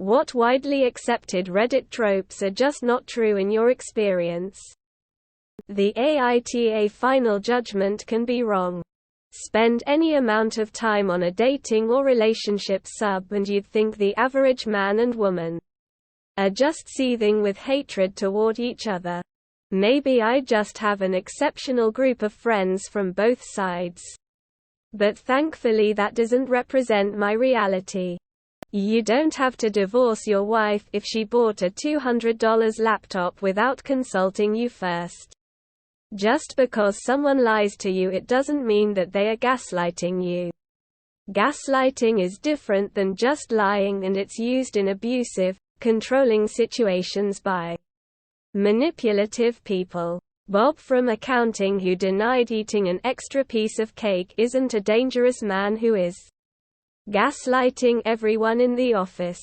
What widely accepted Reddit tropes are just not true in your experience? The AITA final judgment can be wrong. Spend any amount of time on a dating or relationship sub and you'd think the average man and woman are just seething with hatred toward each other. Maybe I just have an exceptional group of friends from both sides. But thankfully that doesn't represent my reality. You don't have to divorce your wife if she bought a $200 laptop without consulting you first. Just because someone lies to you, it doesn't mean that they are gaslighting you. Gaslighting is different than just lying, and it's used in abusive, controlling situations by manipulative people. Bob from accounting, who denied eating an extra piece of cake, isn't a dangerous man who is gaslighting everyone in the office.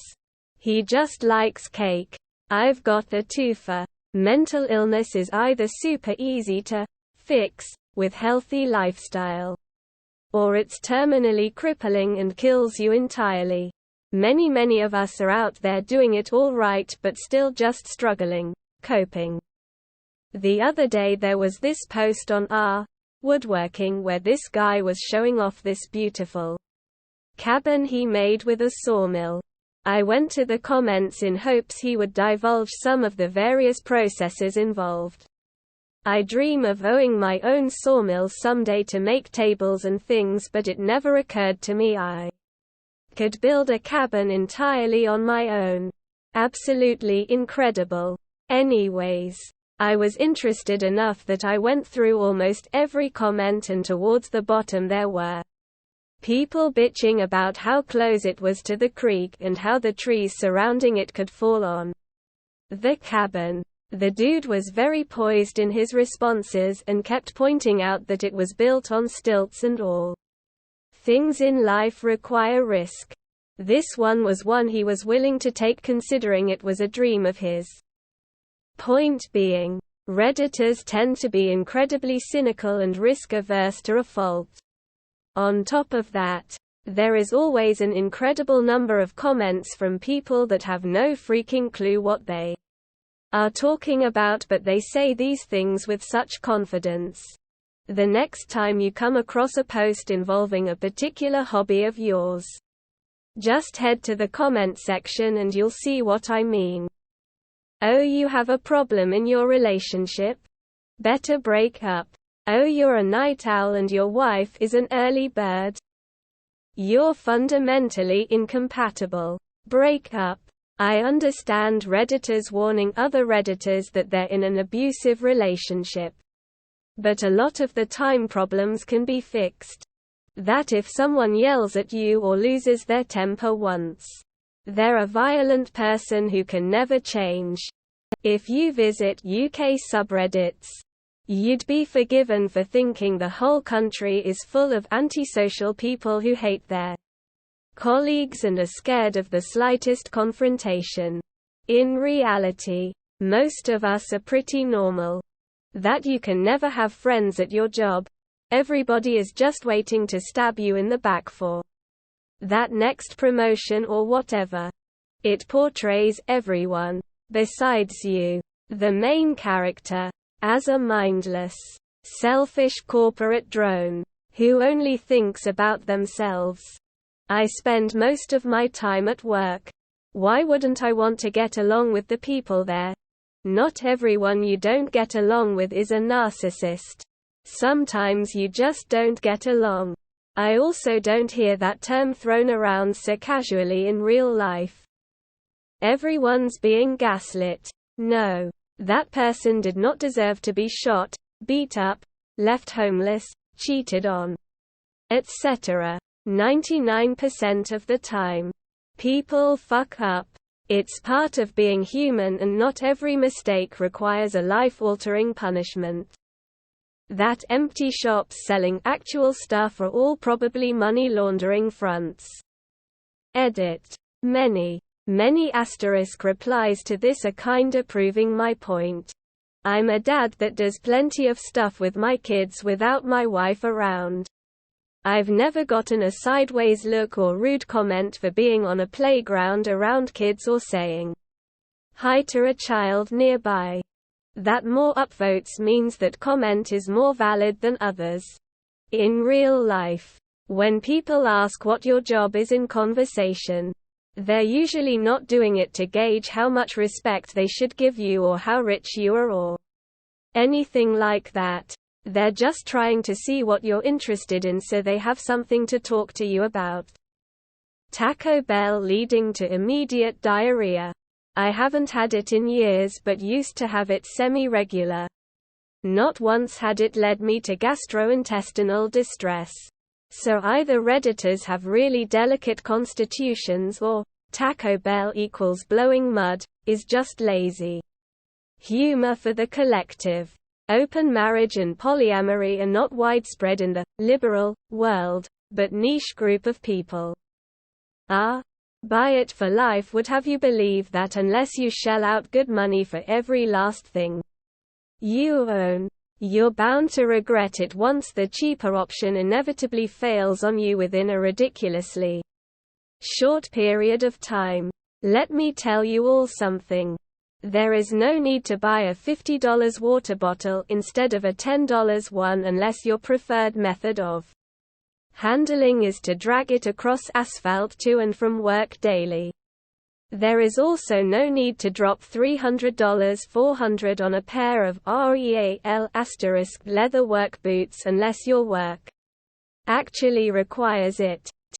He just likes cake. I've got a twofer. Mental illness is either super easy to fix with healthy lifestyle, or it's terminally crippling and kills you entirely. Many of us are out there doing it all right but still just struggling, coping. The other day there was this post on our woodworking where this guy was showing off this beautiful cabin he made with a sawmill. I went to the comments in hopes he would divulge some of the various processes involved. I dream of owning my own sawmill someday to make tables and things, but it never occurred to me I could build a cabin entirely on my own. Absolutely incredible. Anyways, I was interested enough that I went through almost every comment, and towards the bottom there were people bitching about how close it was to the creek and how the trees surrounding it could fall on the cabin. The dude was very poised in his responses and kept pointing out that it was built on stilts and all things in life require risk. This one was one he was willing to take, considering it was a dream of his. Point being, Redditors tend to be incredibly cynical and risk-averse to a fault. On top of that, there is always an incredible number of comments from people that have no freaking clue what they are talking about, but they say these things with such confidence. The next time you come across a post involving a particular hobby of yours, just head to the comment section and you'll see what I mean. Oh, you have a problem in your relationship? Better break up. Oh, you're a night owl and your wife is an early bird? You're fundamentally incompatible. Break up. I understand Redditors warning other Redditors that they're in an abusive relationship. But a lot of the time problems can be fixed. That if someone yells at you or loses their temper once, they're a violent person who can never change. If you visit UK subreddits, you'd be forgiven for thinking the whole country is full of antisocial people who hate their colleagues and are scared of the slightest confrontation. In reality, most of us are pretty normal. That you can never have friends at your job. Everybody is just waiting to stab you in the back for that next promotion or whatever. It portrays everyone, besides you, the main character, as a mindless, selfish corporate drone, who only thinks about themselves. I spend most of my time at work. Why wouldn't I want to get along with the people there? Not everyone you don't get along with is a narcissist. Sometimes you just don't get along. I also don't hear that term thrown around so casually in real life. Everyone's being gaslit. No. That person did not deserve to be shot, beat up, left homeless, cheated on, etc. 99% of the time. People fuck up. It's part of being human, and not every mistake requires a life-altering punishment. That empty shops selling actual stuff are all probably money laundering fronts. Edit. Many asterisk replies to this are kinda proving my point. I'm a dad that does plenty of stuff with my kids without my wife around. I've never gotten a sideways look or rude comment for being on a playground around kids or saying hi to a child nearby. That more upvotes means that comment is more valid than others. In real life, when people ask what your job is in conversation, they're usually not doing it to gauge how much respect they should give you or how rich you are or anything like that. They're just trying to see what you're interested in so they have something to talk to you about. Taco Bell leading to immediate diarrhea. I haven't had it in years but used to have it semi-regular. Not once had it led me to gastrointestinal distress. So either Redditors have really delicate constitutions or Taco Bell equals blowing mud, is just lazy. Humor for the collective. Open marriage and polyamory are not widespread in the liberal world, but niche group of people are. Buy it for life would have you believe that unless you shell out good money for every last thing you own, you're bound to regret it once the cheaper option inevitably fails on you within a ridiculously short period of time. Let me tell you all something. There is no need to buy a $50 water bottle instead of a $10 one unless your preferred method of handling is to drag it across asphalt to and from work daily. There is also no need to drop $300–400 on a pair of REAL** leather work boots unless your work actually requires it.